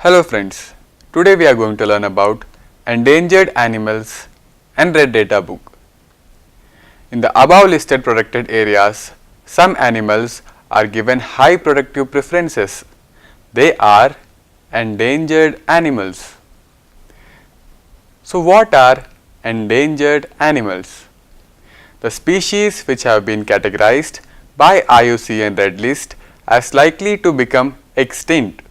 Hello friends, today we are going to learn about endangered animals and red data book. In the above listed protected areas, some animals are given high protective preferences. They are endangered animals. So what are endangered animals? The species which have been categorized by IUCN Red List as likely to become extinct.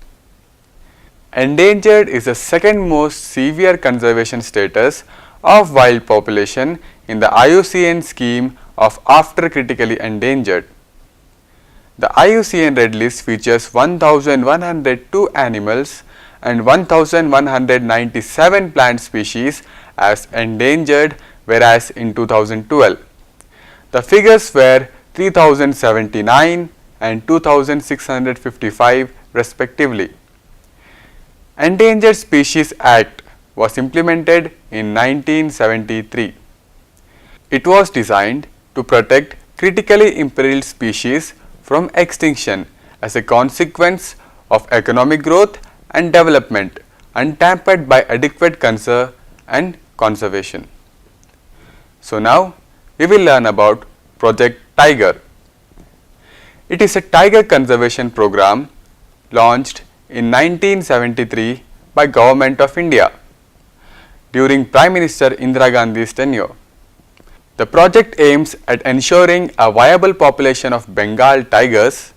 Endangered is the second most severe conservation status of wild population in the IUCN scheme of after critically endangered. The IUCN Red List features 1102 animals and 1197 plant species as endangered, whereas in 2012 the figures were 3079 and 2655 respectively. Endangered Species Act was implemented in 1973. It was designed to protect critically imperiled species from extinction as a consequence of economic growth and development, untampered by adequate concern and conservation. So now we will learn about Project Tiger. It is a tiger conservation program launched in 1973 by Government of India during Prime Minister Indira Gandhi's tenure. The project aims at ensuring a viable population of Bengal tigers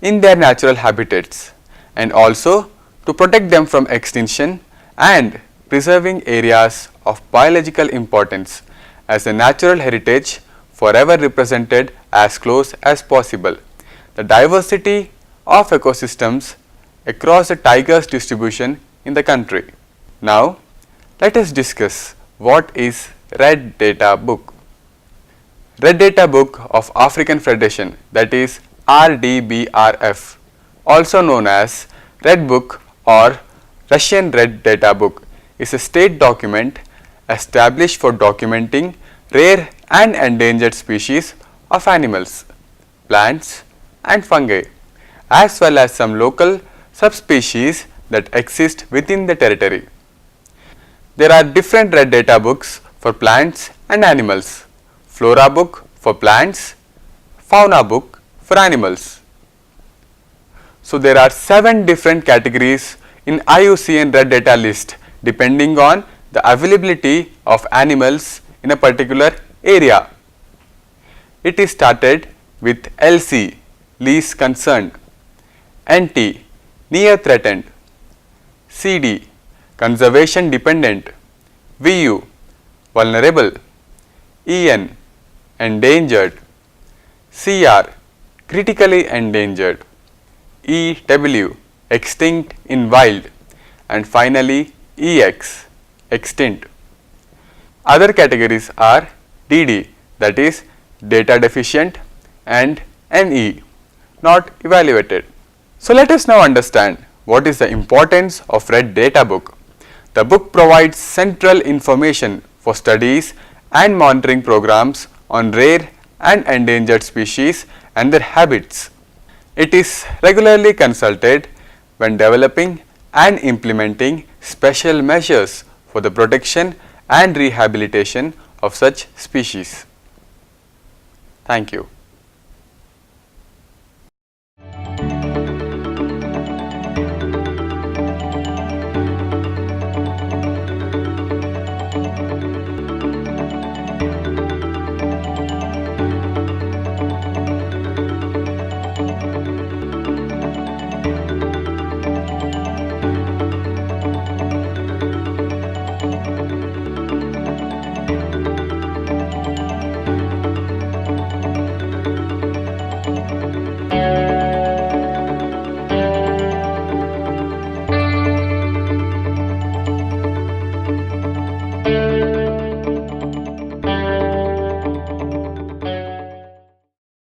in their natural habitats and also to protect them from extinction and preserving areas of biological importance as a natural heritage forever represented as close as possible. The diversity of ecosystems across the tiger's distribution in the country. Now, let us discuss what is Red Data Book. Red Data Book of African Federation, that is RDBRF, also known as Red Book or Russian Red Data Book, is a state document established for documenting rare and endangered species of animals, plants and fungi, as well as some local subspecies that exist within the territory. There are different red data books for plants and animals: Flora book for plants, Fauna book for animals. So there are 7 different categories in IUCN Red Data list depending on the availability of animals in a particular area. It is started with LC, least concerned, NT, near threatened, CD, conservation dependent, VU, vulnerable, EN, endangered, CR, critically endangered, EW, extinct in wild, and finally EX, extinct. Other categories are DD, that is data deficient, and NE, not evaluated. So let us now understand what is the importance of Red Data Book. The book provides central information for studies and monitoring programs on rare and endangered species and their habits. It is regularly consulted when developing and implementing special measures for the protection and rehabilitation of such species. Thank you.